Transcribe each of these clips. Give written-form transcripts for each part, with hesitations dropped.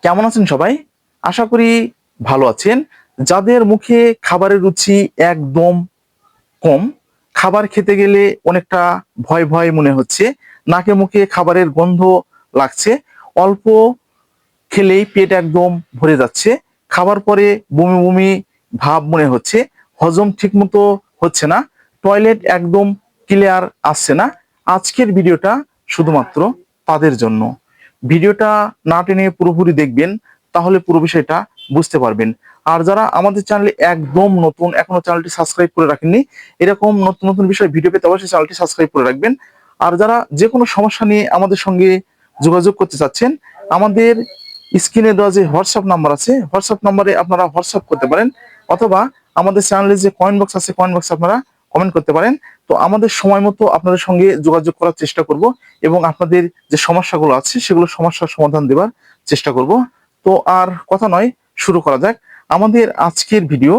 কেমন আছেন সবাই? আশা করি ভালো আছেন। যাদের মুখে খাবারের রুচি একদম কম, খাবার খেতে গেলে অনেকটা ভয় ভয় মনে হচ্ছে, নাকে মুখে খাবারের গন্ধ লাগছে, অল্প খেলেই পেট একদম ভরে যাচ্ছে, খাবার পরে বমি বমি ভাব মনে হচ্ছে, হজম ঠিকমতো হচ্ছে না, টয়লেট একদম ক্লিয়ার আসছে না, আজকের ভিডিওটা শুধুমাত্র তাদের জন্য। ভিডিওটা না টেনে পুরোপুরি দেখবেন, তাহলে পুরো বিষয়টা বুঝতে পারবেন। আর যারা আমাদের চ্যানেলে একদম নতুন, এখনো চ্যানেলটি সাবস্ক্রাইব করে রাখেননি, এরকম নতুন নতুন বিষয় ভিডিও পেতে অবশ্যই চ্যানেলটি সাবস্ক্রাইব করে রাখবেন। আর যারা যে কোনো সমস্যা নিয়ে আমাদের সঙ্গে যোগাযোগ করতে চাচ্ছেন, আমাদের স্ক্রিনে দেওয়া যে হোয়াটসঅ্যাপ নাম্বার আছে, হোয়াটসঅ্যাপ নাম্বারে আপনারা হোয়াটসঅ্যাপ করতে পারেন, অথবা আমাদের চ্যানেলে যে কমেন্ট বক্স আছে, কমেন্ট বক্সে আপনারা কমেন্ট করতে পারেন। তো আমাদের সময় মতো আপনাদের সঙ্গে যোগাযোগ করার চেষ্টা করব, এবং আপনাদের যে সমস্যাগুলো আছে সেগুলো সমস্যার সমাধান দেওয়ার চেষ্টা করব। তো আর কথা নয়, শুরু করা যাক আমাদের আজকের ভিডিও।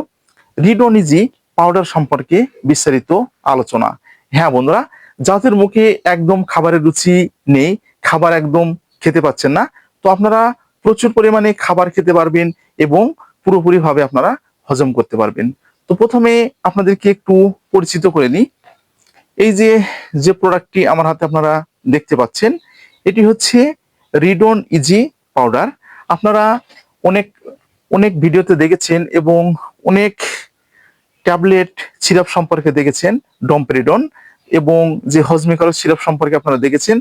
রিডোনিজি পাউডার সম্পর্কে বিস্তারিত আলোচনা। হ্যাঁ বন্ধুরা, যাদের মুখে একদম খাবারের রুচি নেই, খাবার একদম খেতে পাচ্ছেন না, তো আপনারা প্রচুর পরিমাণে খাবার খেতে পারবেন এবং পুরোপুরি ভাবে আপনারা হজম করতে পারবেন। তো প্রথমে আপনাদেরকে একটু পরিচিত করে নিই। এই যে যে প্রোডাক্টটি আমার হাতে আপনারা দেখতে পাচ্ছেন, এটি হচ্ছে রিডন ইজি পাউডার। আপনারা অনেক অনেক ভিডিওতে দেখেছেন এবং অনেক ট্যাবলেট সিরাপ সম্পর্কে দেখেছেন, ডমপেরিডন, এবং যে হজমিকারক সিরাপ সম্পর্কে আপনারা দেখেছেন।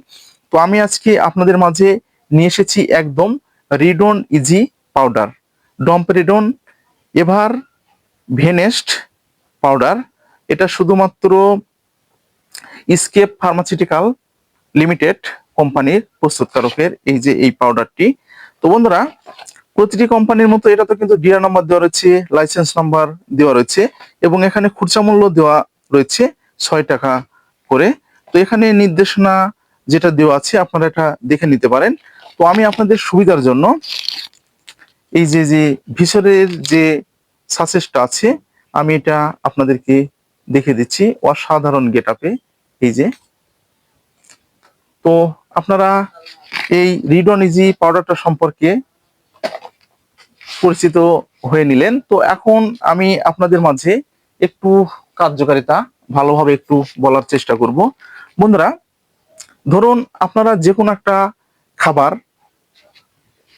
তো আমি আজকে আপনাদের মাঝে নিয়ে এসেছি একদম রিডন ইজি পাউডার, ডমপেরিডন এভার ভেনেস্ট পাউডার। এটা শুধুমাত্র স্কেপ ফার্মাসিউটিক্যাল লিমিটেড কোম্পানির প্রস্তুতকারকের এই যে এই পাউডারটি। তো বন্ধুরা, প্রতিটি কোম্পানির মতো এটা তো কিন্তু ডিআর নাম্বার দেওয়া রয়েছে, লাইসেন্স নাম্বার দেওয়া রয়েছে, এবং এখানে খুচরা মূল্য দেওয়া রয়েছে 6 টাকা করে। তো এখানে নির্দেশনা যেটা দেওয়া আছে আপনারা এটা দেখে নিতে পারেন। তো আমি আপনাদের সুবিধার জন্য এই যে যে ভিতরের যে সাসেসটা আছে, আমি এটা আপনাদেরকে দেখে দিচ্ছি অসাধারণ গেটআপে। এই যে, তো আপনারা এই রিডন ইজি পাউডারটা সম্পর্কে পরিচিত হয়ে নিলেন। তো এখন আমি আপনাদের মাঝে একটু কার্যকারিতা ভালোভাবে একটু বলার চেষ্টা করব। বন্ধুরা, ধরুন আপনারা যে কোনো একটা খাবার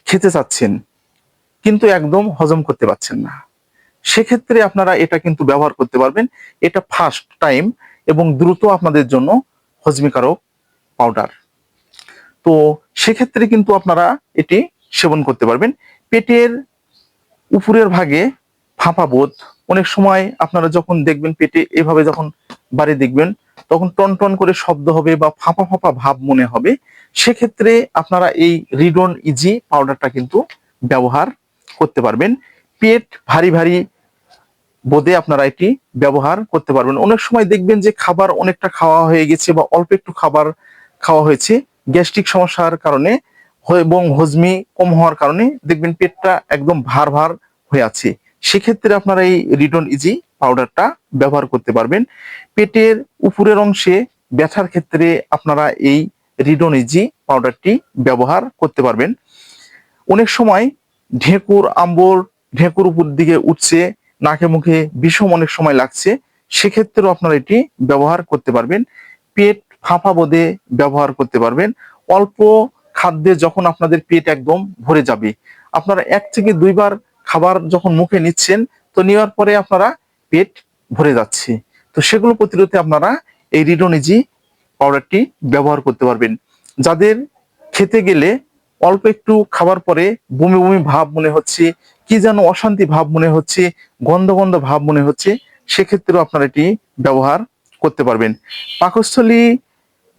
খেতে চাচ্ছেন কিন্তু একদম হজম করতে পারছেন না, সেক্ষেত্রে আপনারা এটা কিন্তু ব্যবহার করতে পারবেন। এটা ফার্স্ট টাইম এবং দ্রুত আপনাদের জন্য হজমিকারক পাউডার। তো সেক্ষেত্রে কিন্তু আপনারা এটি সেবন করতে পারবেন। পেটের উপরের ভাগে ফাঁপা বোধ, অনেক সময় আপনারা যখন দেখবেন পেটে এভাবে যখন বাড়ি দেখবেন, তখন টন টন করে শব্দ হবে বা ফাঁপা ফাঁপা ভাব মনে হবে, সেক্ষেত্রে আপনারা এই রিডন ইজি পাউডারটা কিন্তু ব্যবহার করতে পারবেন। পেট ভারী ভারী বোধে আপনারা এটি ব্যবহার করতে পারবেন। অনেক সময় দেখবেন যে খাবার অনেকটা খাওয়া হয়ে গেছে বা অল্প একটু খাবার খাওয়া হয়েছে, গ্যাস্ট্রিক সমস্যার কারণে এবং হজমি কম হওয়ার কারণে দেখবেন পেটটা একদম ভার ভার হয়ে আছে, সেক্ষেত্রে আপনারা এই রিডন ইজি পাউডারটা ব্যবহার করতে পারবেন। পেটের উপরের অংশে ব্যথার ক্ষেত্রে আপনারা এই রিডন ইজি পাউডারটি ব্যবহার করতে পারবেন। অনেক সময় ঢেকুর আম্বর, ঢেকুর উপর দিকে উঠছে, নাকে মুখে বিষম অনেক সময় লাগছে, সেক্ষেত্রেও আপনারা এটি ব্যবহার করতে পারবেন। পেট ফাঁপা বোধে ব্যবহার করতে পারবেন। অল্প খাদ্যে যখন আপনাদের পেট একদম ভরে যাবে, আপনারা 1 থেকে 2 বার খাবার যখন মুখে নিচ্ছেন, তো নেওয়ার পরে আপনারা পেট ভরে যাচ্ছে, তো সেগুলো প্রতিরোধে আপনারা এই রিডোনিজি পাউডারটি ব্যবহার করতে পারবেন। যাদের খেতে গেলে অল্প একটু খাবার পরে বমি বমি ভাব মনে হচ্ছে, কি যেন অশান্তি ভাব মনে হচ্ছে, গন্ধ গন্ধ ভাব মনে হচ্ছে, সেক্ষেত্রেও আপনারা এটি ব্যবহার করতে পারবেন। পাকস্থলী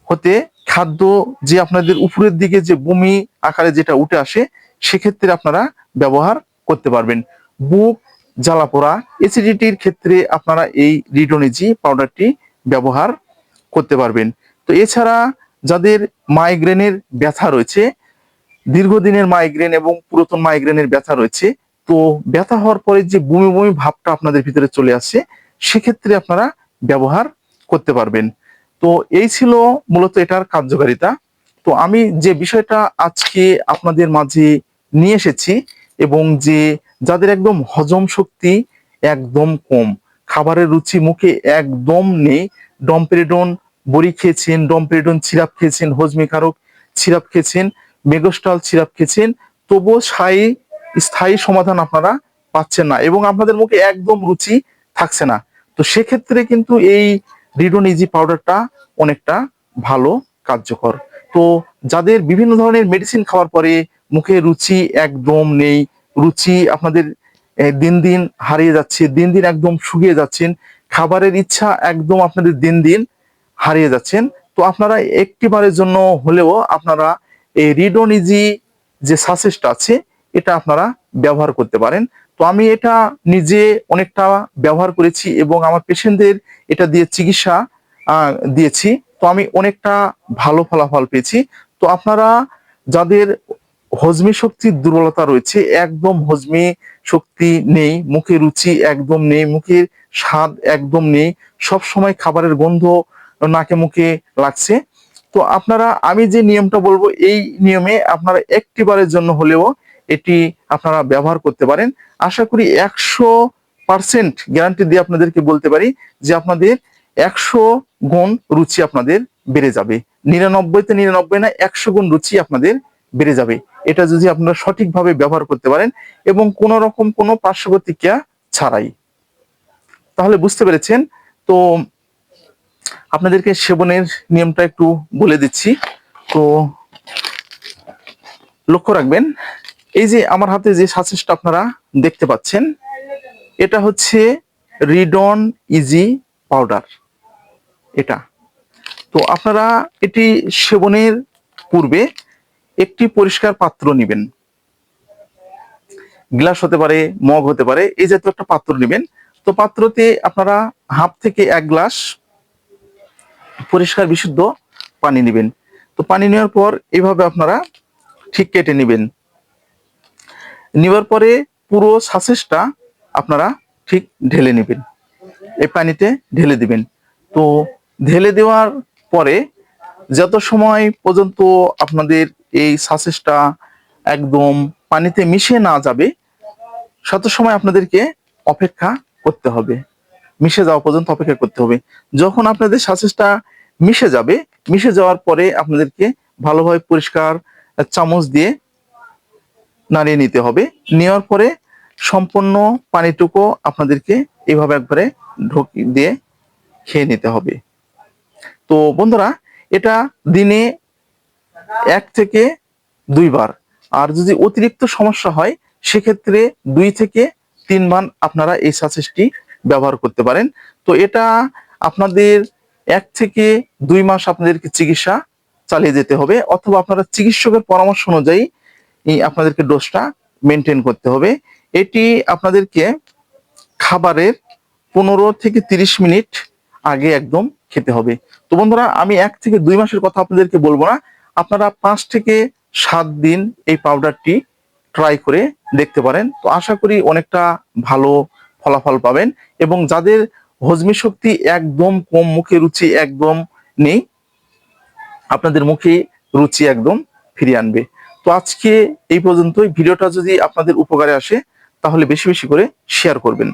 হতে খাদ্য যে আপনাদের উপরের দিকে যে বমি আকারে যেটা উঠে আসে, সেক্ষেত্রে আপনারা ব্যবহার করতে পারবেন। বুক জ্বালাপোড়া, অ্যাসিডিটির ক্ষেত্রে আপনারা এই রিডোনিজি পাউডারটি ব্যবহার করতে পারবেন। তো এছাড়া যাদের মাইগ্রেনের ব্যথা রয়েছে, দীর্ঘদিনের মাইগ্রেন এবং পুরাতন মাইগ্রেনের ব্যথা রয়েছে, তো ব্যথা হওয়ার পরে যে বমি বমি ভাবটা আপনাদের ভিতরে চলে আসে, সেক্ষেত্রে আপনারা ব্যবহার করতে পারবেন। তো এই ছিল মূলত এটার কার্যকারিতা। তো আমি যে বিষয়টা আজকে আপনাদের মাঝে নিয়ে এসেছি, এবং যে যাদের একদম হজম শক্তি একদম কম, খাবারের রুচি মুখে একদম নেই, ডমপেরিডন বড়ি খেয়েছেন, ডমপেরিডন সিরাপ খেয়েছেন, হজমিকারক সিরাপ খেয়েছেন, মেগোস্টাল সিরাপ খেয়েছেন, তবুও স্থায়ী সমাধান আপনারা পাচ্ছেন না এবং আপনাদের মুখে একদম রুচি থাকছে না। তো সেক্ষেত্রে কিন্তু এই রিডন ইজি পাউডারটা অনেকটা ভালো কার্যকর। তো যাদের বিভিন্ন ধরনের মেডিসিন খাওয়ার পরে মুখে রুচি একদম নেই, রুচি আপনাদের দিন দিন হারিয়ে যাচ্ছে, দিন দিন একদম শুকিয়ে যাচ্ছেন, খাবারের ইচ্ছা একদম আপনাদের দিন দিন হারিয়ে যাচ্ছেন, তো আপনারা একটিবারের জন্য হলেও আপনারা এই রিডন ইজি যে সাসেসটা আছে এটা আপনারা ব্যবহার করতে পারেন। তো আমি এটা নিজে অনেকটা ব্যবহার করেছি এবং আমার পেশেন্টদের এটা দিয়ে চিকিৎসা দিয়েছি। তো আমি অনেকটা ভালো ফলাফল পেয়েছি। তো আপনারা যাদের হজমি শক্তির দুর্বলতা রয়েছে, একদম হজমি শক্তি নেই, মুখে রুচি একদম নেই, মুখের স্বাদ একদম নেই, সব সময় খাবারের গন্ধ নাকে মুখে লাগছে, তো আপনারা আমি যে নিয়মটা বলবো এই নিয়মে আপনারা একটিবারের জন্য হলেও এটি আপনারা ব্যবহার করতে পারেন। আশা করি 100% গ্যারান্টি দিয়ে আপনাদেরকে বলতে পারি যে আপনাদের 100 গুণ রুচি আপনাদের বেড়ে যাবে। 99-তে 99 না, 100 গুণ রুচি আপনাদের বেড়ে যাবে, এটা যদি আপনারা সঠিকভাবে ব্যবহার করতে পারেন এবং কোনো রকম কোনো পার্শ্ব প্রতিক্রিয়া ছাড়াই। তাহলে বুঝতে পেরেছেন। তো আপনাদেরকে সেবনের নিয়মটা একটু বলে দিচ্ছি। তো লক্ষ্য রাখবেন, এই যে আমার হাতে যে সাসেসটা আপনারা দেখতে পাচ্ছেন, এটা হচ্ছে রিডন ইজি পাউডার এটা। তো আপনারা এটি সেবনের পূর্বে একটি পরিষ্কার পাত্র নেবেন, গ্লাস হতে পারে, মগ হতে পারে, এই জাতীয় একটা পাত্র নেবেন। তো পাত্রতে আপনারা হাফ থেকে 1 গ্লাস পরিষ্কার বিশুদ্ধ পানি নেবেন। তো পানি নেওয়ার পর এইভাবে আপনারা ঠিক কেটে নেবেন। নেওয়ার পরে পুরো সাসেসটা আপনারা ঠিক ঢেলে নেবেন, এই পানিতে ঢেলে দিবেন। তো ঢেলে দেওয়ার পরে যত সময় পর্যন্ত আপনাদের এই সাসেসটা একদম পানিতে মিশে না যাবে তত সময় আপনাদেরকে অপেক্ষা করতে হবে, মিশে যাওয়া পর্যন্ত অপেক্ষা করতে হবে। যখন আপনাদের সাসেসটা মিশে যাবে, মিশে যাওয়ার পরে আপনাদেরকে ভালোভাবে পরিষ্কার চামচ দিয়ে নাড়িয়ে নিতে হবে। নেওয়ার পরে সম্পূর্ণ পানিটুকু আপনাদেরকে এইভাবে একবারে ঢোকি দিয়ে খেয়ে নিতে হবে। তো বন্ধুরা, এটা দিনে 1 থেকে 2 বার, আর যদি অতিরিক্ত সমস্যা হয় সেক্ষেত্রে 2 থেকে 3 বার আপনারা এই সাসেসটি ব্যবহার করতে পারেন। তো এটা আপনাদের 1 থেকে 2 মাস আপনাদেরকে চিকিৎসা চালিয়ে যেতে হবে, অথবা আপনারা চিকিৎসকের পরামর্শ অনুযায়ী আপনাদেরকে ডোজটা মেনটেন করতে হবে। এটি আপনাদেরকে খাবারের 15 থেকে 30 মিনিট আগে একদম খেতে হবে। তো বন্ধুরা, আমি 1 থেকে 2 মাসের কথা আপনাদেরকে বলবো না, আপনারা 5 থেকে 7 দিন এই পাউডারটি ট্রাই করে দেখতে পারেন। তো আশা করি অনেকটা ভালো ফলাফল পাবেন, এবং যাদের হজমি শক্তি একদম কম, মুখে রুচি একদম নেই, আপনাদের মুখে রুচি একদম ফিরিয়ে আনবে। তো আজকে এই পর্যন্তই। ভিডিওটা যদি আপনাদের উপকারে আসে তাহলে বেশি বেশি করে শেয়ার করবেন।